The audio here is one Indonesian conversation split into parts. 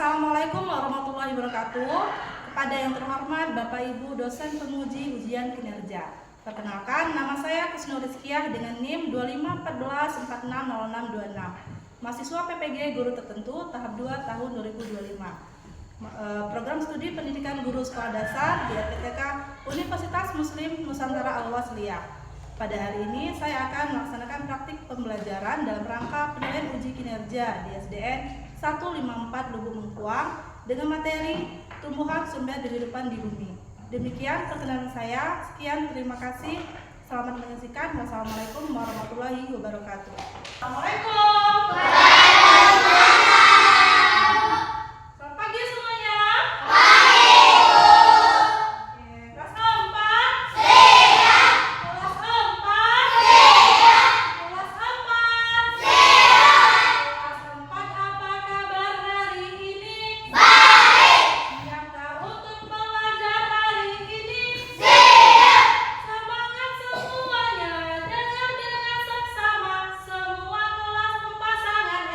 Assalamualaikum warahmatullahi wabarakatuh. Kepada yang terhormat Bapak Ibu dosen penguji ujian kinerja. Perkenalkan, nama saya Kusnur Rizkiah dengan NIM 2514460626. Mahasiswa PPG Guru Tertentu tahap 2 tahun 2025. Program studi pendidikan guru sekolah dasar di RPTK Universitas Muslim Nusantara Al-Wasliyah. Pada hari ini saya akan melaksanakan praktik pembelajaran dalam rangka penilaian uji kinerja di SDN 154 Lubuk Mengkuang dengan materi tumbuhan sumber kehidupan di bumi. Demikian perkenalan saya. Sekian, terima kasih. Selamat menyaksikan. Wassalamualaikum warahmatullahi wabarakatuh. Assalamualaikum. Selamat pagi semuanya. Kelas 4. Kelas 4. Kelas 4. Kelas 4, apa kabar hari ini? Siapkah untuk belajar hari ini? Semangat semuanya, dengar dengan seksama. Semua kelas 4 sangat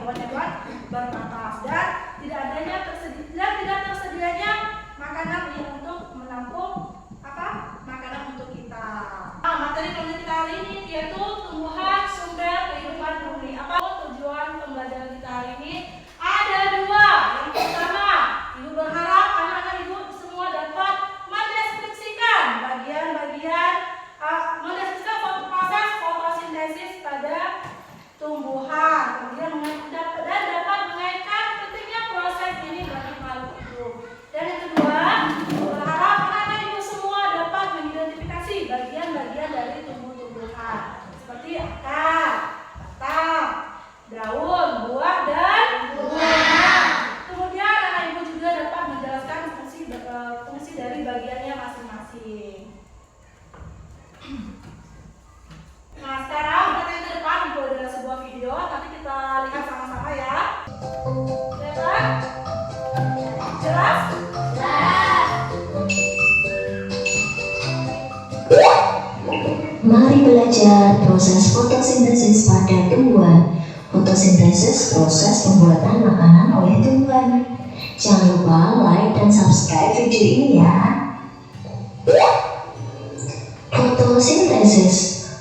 hewan-hewan bernapas, dan tidak tersedianya makanan yang untuk menampung makanan untuk kita. Nah, materi penelitian kita hari ini yaitu tumbuhan sumber kehidupan bumi. Apa tujuan pembelajaran kita hari ini? Ada dua. Yang pertama, ibu berharap anak-anak ibu semua dapat mendeskripsikan mendeskripsikan proses fotosintesis pada tumbuhan, kemudian dapat mengaitkan pentingnya proses ini bagi makhluk hidup. Dan yang kedua, berharap anak-anak ibu semua dapat mengidentifikasi bagian-bagian dari tumbuh-tumbuhan seperti akar, batang, daun, buah, dan bunga. Kemudian anak ibu juga dapat menjelaskan fungsi dari bagiannya masing-masing. Nah, sekarang materi ke depan itu adalah sebuah video. Nanti kita lihat sama-sama ya. Jelas? Jelas? Mari belajar proses fotosintesis pada tumbuhan. Fotosintesis proses pembuatan makanan oleh tumbuhan. Jangan lupa like dan subscribe video ini ya.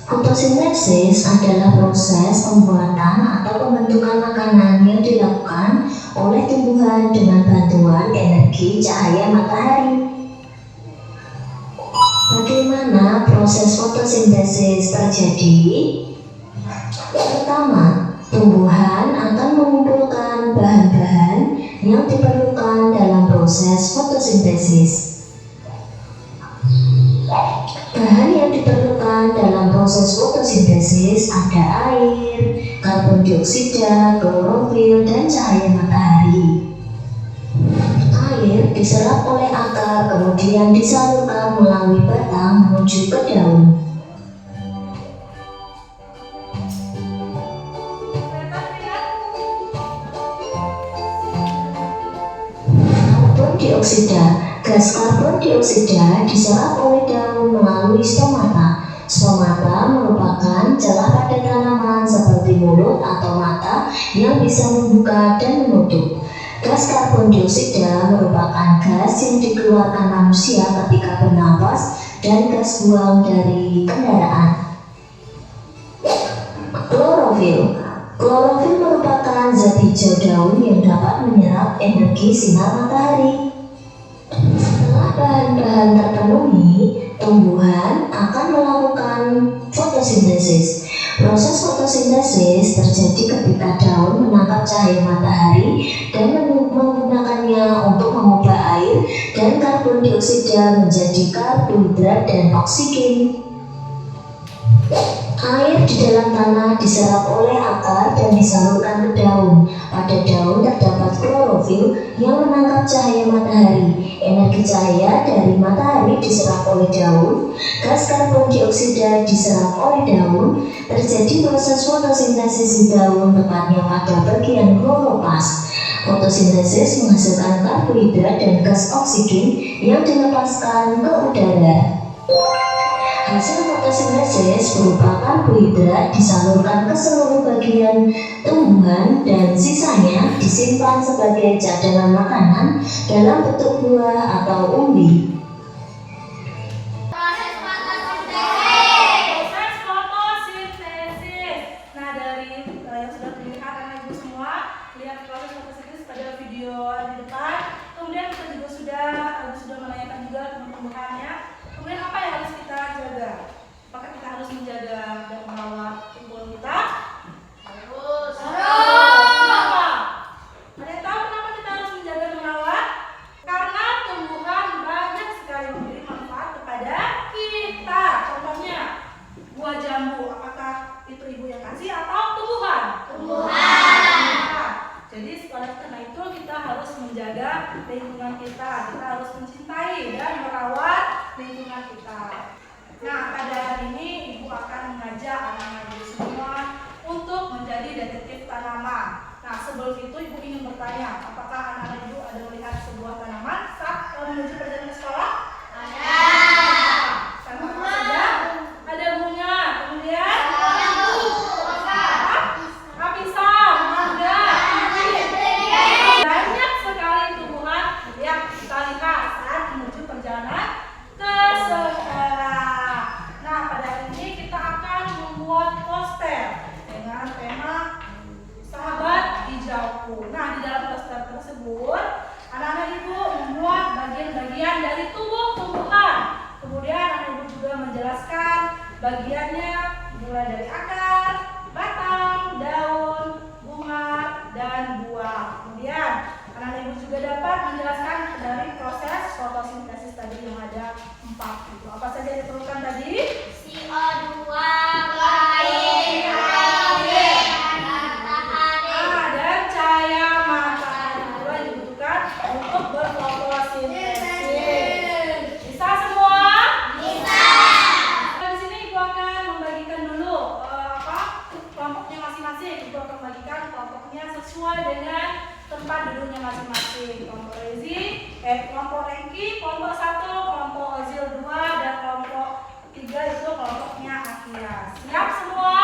Fotosintesis adalah proses pembuatan atau pembentukan makanan yang dilakukan oleh tumbuhan dengan bantuan energi cahaya matahari. Bagaimana proses fotosintesis terjadi? Pertama, tumbuhan akan mengumpulkan bahan-bahan yang diperlukan dalam proses fotosintesis. Bahan yang diperlukan dalam proses fotosintesis ada air, karbon dioksida, klorofil, dan cahaya matahari. Air diserap oleh akar, kemudian disalurkan melalui batang menuju ke daun. Karbon dioksida. Gas karbon dioksida diserap oleh daun melalui stomata. Stomata merupakan celah pada tanaman seperti mulut atau mata yang bisa membuka dan menutup. Gas karbon dioksida merupakan gas yang dikeluarkan manusia ketika bernapas dan gas buang dari kendaraan. Klorofil. Klorofil merupakan zat hijau daun yang dapat menyerap energi sinar matahari. Setelah bahan-bahan terpenuhi, tumbuhan akan melakukan fotosintesis. Proses fotosintesis terjadi ketika daun menangkap cahaya matahari dan menggunakannya untuk mengubah air dan karbon dioksida menjadi karbohidrat dan oksigen. Air di dalam tanah diserap oleh akar dan disalurkan ke daun. Pada daun terdapat klorofil yang menangkap cahaya matahari. Energi cahaya dari matahari diserap oleh daun. Gas karbon dioksida diserap oleh daun. Terjadi proses fotosintesis di daun, tepatnya pada bagian kloroplas. Fotosintesis menghasilkan karbohidrat dan gas oksigen yang dilepaskan ke udara. Hasil fotosintesis berupa karbohidrat disalurkan ke seluruh bagian tumbuhan dan sisanya disimpan sebagai cadangan makanan dalam bentuk buah atau umbi. Proses fotosintesis. Nah, dari yang sudah dilihat anak ibu semua, lihat proses fotosintesis pada video di depan. Kemudian kita juga sudah menanyakan juga tumbuhannya. Kemudian apa yang harus kita jaga? Apakah kita harus menjaga dan merawat tumbuhan kita? Harus. Kenapa? Ada yang tahu kenapa kita harus menjaga dan merawat? Karena tumbuhan banyak sekali memberi manfaat kepada kita. Contohnya, buah jambu. Apakah itu ibu yang kasih atau tumbuhan? Tumbuhan. Jadi karena itu kita harus menjaga lingkungan kita. Kita harus mencintai dan merawat lingkungan kita. Nah, pada hari ini ibu akan mengajak anak-anak ibu semua untuk menjadi detektif tanaman. Nah, sebelum itu ibu ingin bertanya, apakah anak-anak ibu ada melihat sebuah tanaman saat menuju perjalanan ke sekolah? Ada. Tanaman apa saja? Ada bunga, kemudian pisang, mangga, menjelaskan bagiannya mulai dari akar, batang, daun, bunga, dan buah. Kemudian anak ibu juga dapat menjelaskan dari proses fotosintesis tadi yang ada 4 itu. Apa saja yang diperlukan tadi? CO2, air, Dan cahaya matahari itu yang dibutuhkan untuk berfotosintesis. Bisa semua? bisa. Di sini ibu akan membagikan dulu kelompoknya masing-masing. Ibu akan membagikan kelompoknya sesuai dengan tempat duduknya masing-masing. Kelompok kelompok Rengki, kelompok 1, kelompok Ozil 2, dan kelompok 3 itu kelompoknya Akias. Siap semua?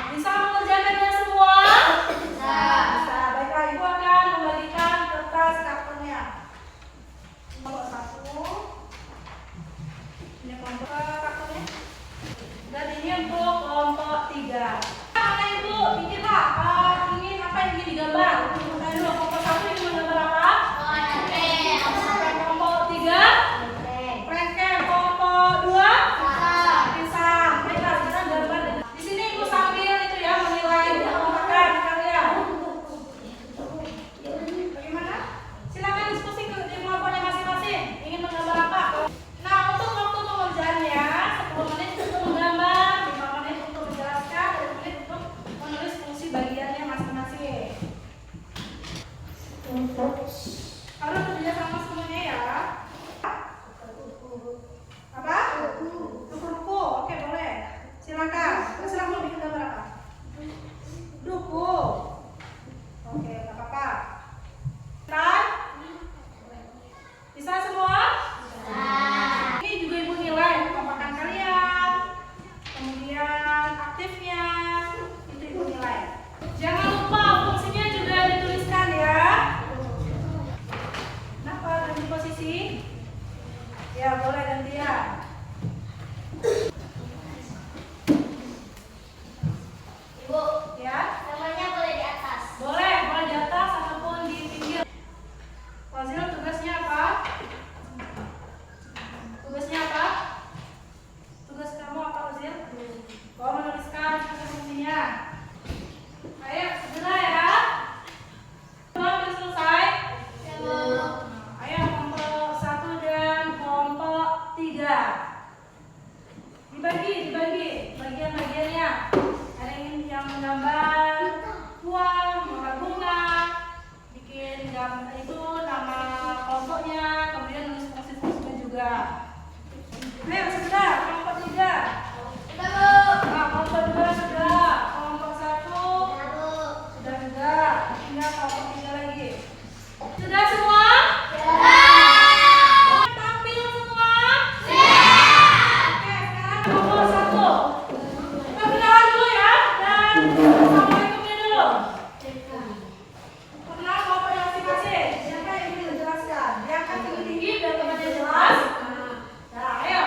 Bisa mengerjakannya semua? Bisa. Baiklah, ibu akan membagikan kertas kartonnya. Kelompok 1. Ini kelompok kartonnya. Dan ini untuk kelompok 3. Mana ibu? Bikinlah. Ingin apa yang ingin digambar? Nah, dulu kelompok 1 ingin menggambar apa? Kelompok 3? Rengkeng. Kelompok 2? Pisang. Baiklah, kita gambar. Di sini ibu sambil itu ya menilai kelompakan kalian. Bagaimana? Silakan diskusi di kelompoknya masing-masing. Ingin menggambar apa? Nah, untuk waktu pengerjaannya 10 menit untuk menggambar, 5 menit untuk menjelaskan, 2 menit untuk menulis fungsi bagiannya masing-masing. Harus kerja sama semuanya ya. Apa? Duku-duku. Oke, boleh. Silakan. Terserah mau bikin gambar apa? Duku. Oke, nggak apa-apa. Kan? Bisa semua? Ini juga ibu nilai kekompakan kalian, kemudian aktifnya, itu ibu nilai. Jangan lupa fungsinya juga dituliskan ya. Kenapa ganti posisi? Ya boleh gantian. Ibu, Ya, namanya boleh di atas. boleh di atas ataupun di pinggir. Fazil tugasnya apa? Tugasnya apa? Tugas kamu apa, Fazil? Kau menuliskan fungsinya. Ayo, segera ya. Sudah selesai? Ayo, kelompok 1 dan kelompok 3. Dibagi bagian-bagiannya. Ada yang menggambar buah, menggambar bunga, bikin gambar itu nama kelompoknya, kemudian nulis fungsi-fungsinya juga. Ayo, segera, kelompok 3. Nah, kelompok 2 sudah, kelompok 1 sudah juga, tinggal kelompok 3 lagi. Sudah semua? Tampil semua? Oke, sekarang kelompok 1. Kita kenalan dulu ya, dan assalamualaikumnya dulu. Kenal kelompoknya masing-masing. Siapa yang ingin menjelaskan? Diangkat tinggi-tinggi biar temannya jelas. Nah, ayo.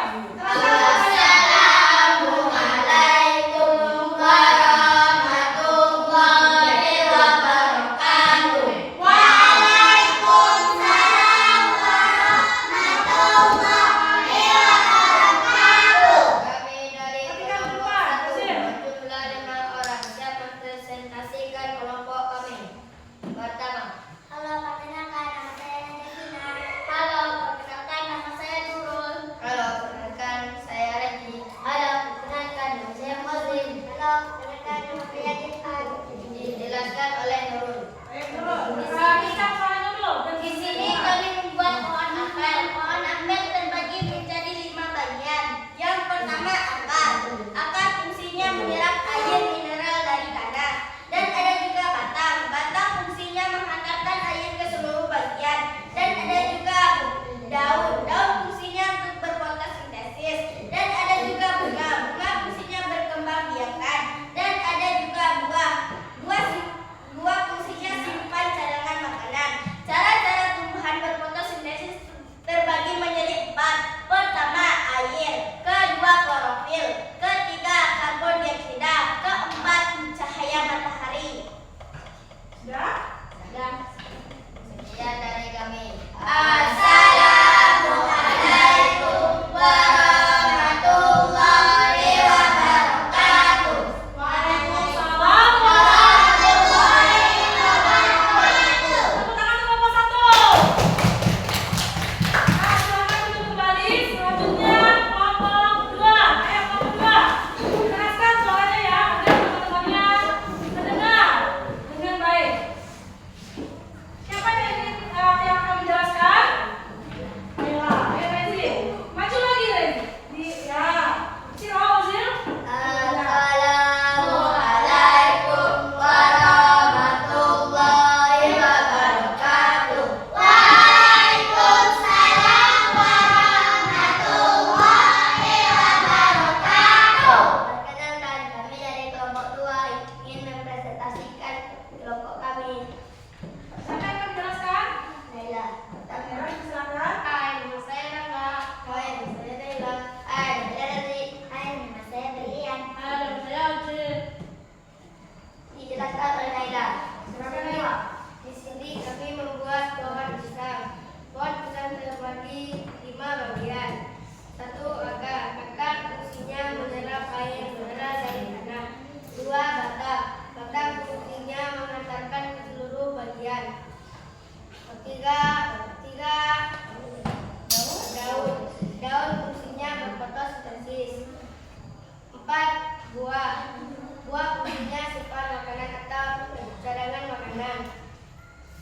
Buah. Buah fungsinya simpan makanan atau cadangan makanan.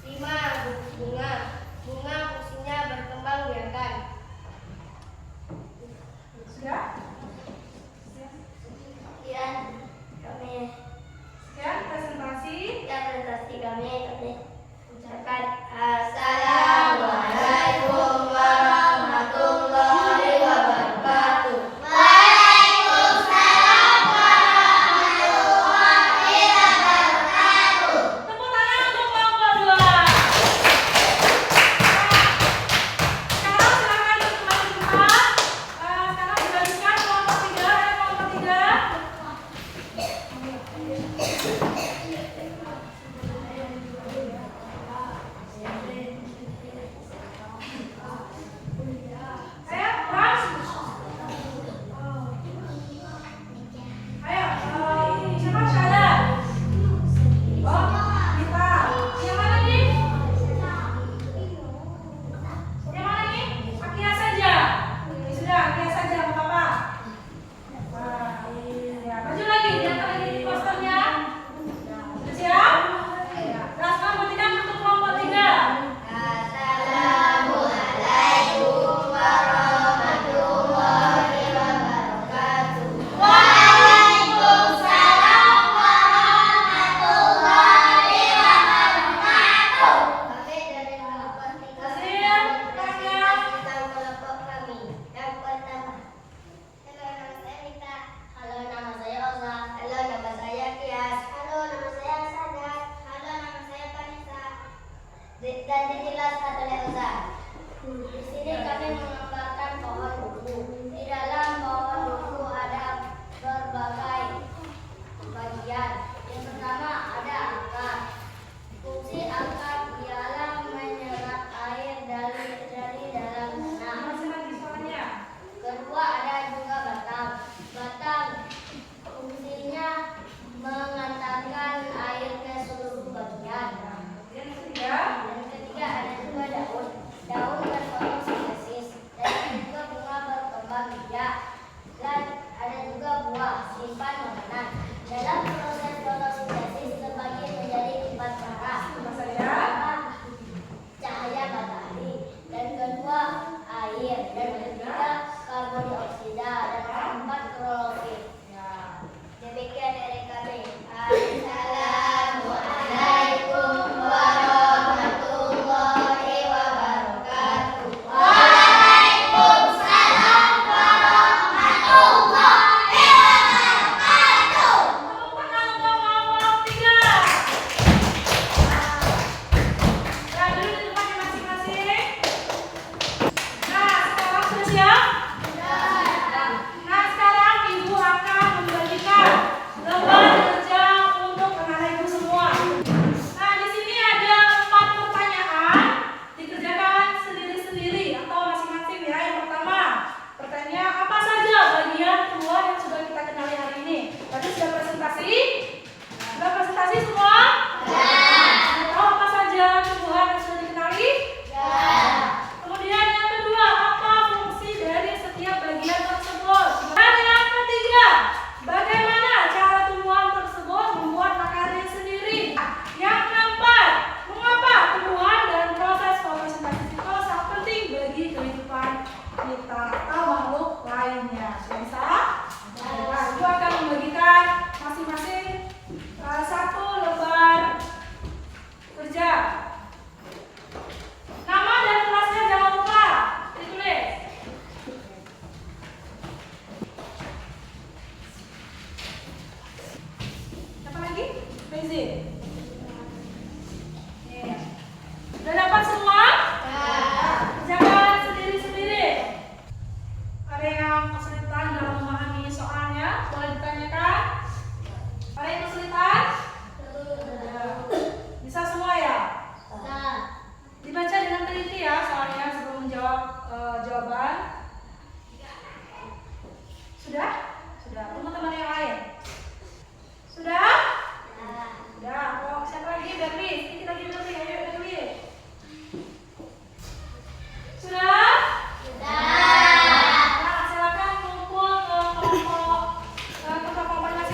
5. Bunga. Bunga fungsinya berkembang biakan. Sudah? Sekian kami Sekian presentasi. kami ucapkan assalamualaikum warahmatullahi wabarakatuh. Waalaikumsalam warahmatullahi wabarakatuh. Tepuk tangan untuk kelompok 2. Sekarang silakan kembali ke tempat. Sekarang dilanjutkan kelompok 3. Kelompok 3. Ayo, Mas. Ayo, siapa Syada? Oh, Dita. Yang mana nih? Yang mana nih? Akia saja. Sudah, Akia saja, nggak apa-apa. Wah, iya. Maju lagi, lihat lagi di posternya. Sudah siap? Rasma berikan untuk kelompok 3. Assalamualaikum warahmatullahi wabarakatuh. Waalaikumsalam warahmatullahi wabarakatuh. Kami dari kelompok 3 tentang kelompok kami. Yang pertama. Halo, nama saya Mita. Halo, nama saya Oza. Halo, nama saya Kias. Halo, nama saya Sadat. Halo, nama saya Vanessa. Dan dijelaskan oleh Oza. Di sini kami menggambarkan pohon buku. Di dalam pohon buku ada berbagai bagian. Yang pertama ada akar. Fungsi akar ialah menyerap air dari dalam tanah. Masih lagi suaranya. Kedua ada juga batang. Batang fungsinya mengantarkan air ke seluruh bagian. Yang ketiga. Yang ketiga ada juga daun. Daun berfotosintesis. Dan ada juga bunga berkembang biak. Dan ada juga buah simpan makanan. Dalam proses fotosintesis terbagi menjadi 4 cara. Coba saya. Pertama, cahaya matahari. Dan kedua air. Dan ketiga karbon dioksida. Dan keempat klorofil. Ya. Demikian dari kami. Assalamualaikum warahmatullahi wabarakatuh. Waalaikumsalam warahmatullahi wabarakatuh. Tepuk tangan untuk kelompok 3. Ya, duduk di tempatnya masing-masing. Nah, sekarang sudah siap? Nah, sekarang Ibu akan membagikan lembar kerja untuk anak-anak Ibu semua. Nah, di sini ada 4 pertanyaan, dikerjakan sendiri-sendiri atau masing-masing ya. Yang pertama, pertanyaan apa saja bagian tumbuhan yang sudah kita kenali hari ini? Tadi sudah presentasi? Sudah presentasi semua? Sudah tahu apa saja tumbuhan yang sudah dikenali? Kemudian yang kedua, apa fungsi dari setiap bagian tersebut? Dan yang ketiga, bagaimana cara tumbuhan tersebut membuat makanannya sendiri? Yang keempat, mengapa tumbuhan dan proses fotosintesis itu sangat penting bagi kehidupan kita atau makhluk lainnya? Sudah bisa? Nah, Ibu akan membagikan masing-masing 1 lembar kerja. Nama dan kelasnya jangan lupa ditulis. Siapa lagi? Bezi. Sudah dapat semua? Kerjakan sendiri-sendiri. Ada yang kesulitan dalam memahami soalnya? Boleh ditanyakan? Ada yang kesulitan? Bisa semua ya? Dibaca dengan teliti ya soalnya sebelum menjawab jawaban. Sudah? Sudah. Tunggu teman yang lain. Sudah? Sudah. Oh, siapa lagi? Darwis. Sedikit lagi Darwis. Ayo Darwis. Sudah? Nah, silakan kumpul ke kelompok masing-masing.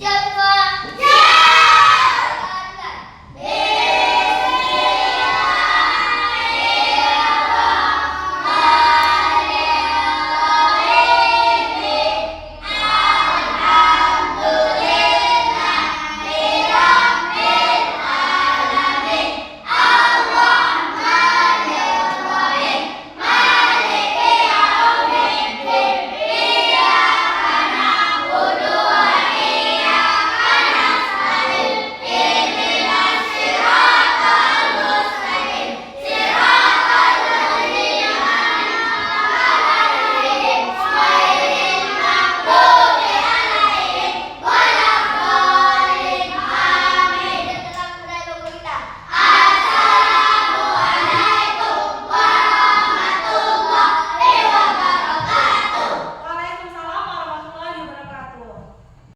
Jawab